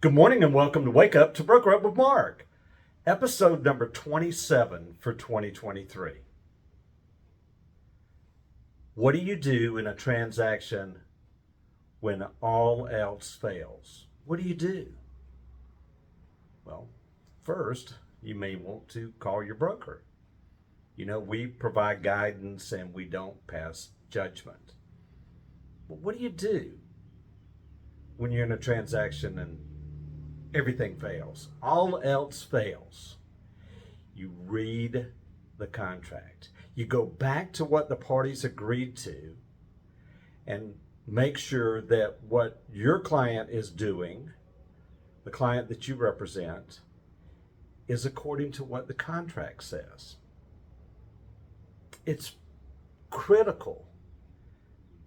Good morning and welcome to Wake Up to Broker Up with Mark, episode number 27 for 2023. What do you do in a transaction when all else fails? What do you do? Well, first, you may want to call your broker. You know, we provide guidance and we don't pass judgment. But what do you do when you're in a transaction and everything fails? All else fails. You read the contract. You go back to what the parties agreed to and make sure that what your client is doing, the client that you represent, is according to what the contract says. It's critical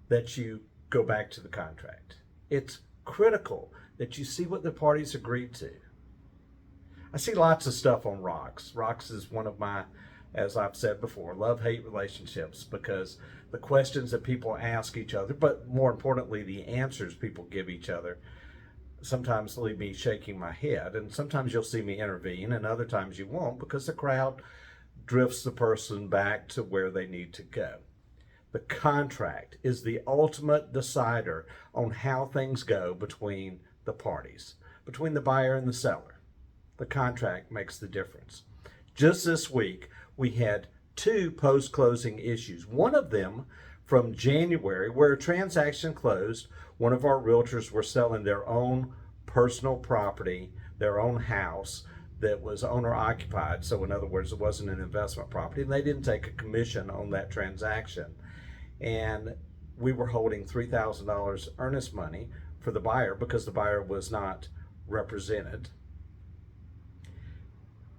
that you go back to the contract. It's critical that you see what the parties agreed to. I see lots of stuff on rocks. Rocks is one of my, as I've said before, love-hate relationships, because the questions that people ask each other, but more importantly, the answers people give each other, sometimes leave me shaking my head, and sometimes you'll see me intervene, and other times you won't, because the crowd drifts the person back to where they need to go. The contract is the ultimate decider on how things go between the parties, between the buyer and the seller. The contract makes the difference. Just this week, we had two post-closing issues. One of them from January, where a transaction closed. One of our realtors were selling their own personal property, their own house that was owner occupied. So in other words, it wasn't an investment property, and they didn't take a commission on that transaction. And we were holding $3,000 earnest money for the buyer because the buyer was not represented.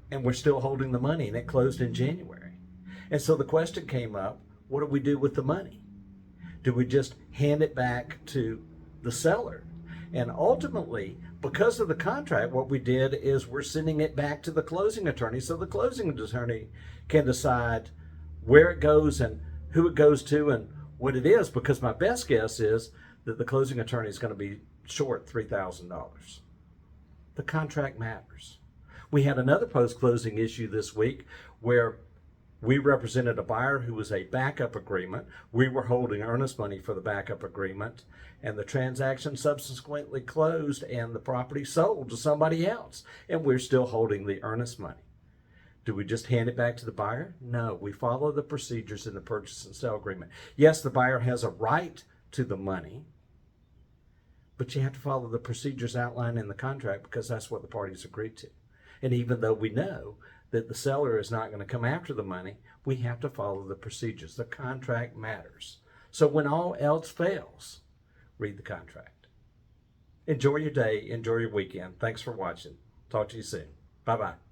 And we're still holding the money, and it closed in January. And so the question came up, what do we do with the money? Do we just hand it back to the seller? And ultimately, because of the contract, what we did is we're sending it back to the closing attorney, so the closing attorney can decide where it goes and who it goes to and what it is, because my best guess is that the closing attorney is going to be short $3,000. The contract matters. We had another post-closing issue this week where we represented a buyer who was a backup agreement. We were holding earnest money for the backup agreement, and the transaction subsequently closed and the property sold to somebody else, and we're still holding the earnest money. Do we just hand it back to the buyer? No, we follow the procedures in the purchase and sale agreement. Yes, the buyer has a right to the money, but you have to follow the procedures outlined in the contract because that's what the parties agreed to. And even though we know that the seller is not going to come after the money, we have to follow the procedures. The contract matters. So when all else fails, read the contract. Enjoy your day. Enjoy your weekend. Thanks for watching. Talk to you soon. Bye-bye.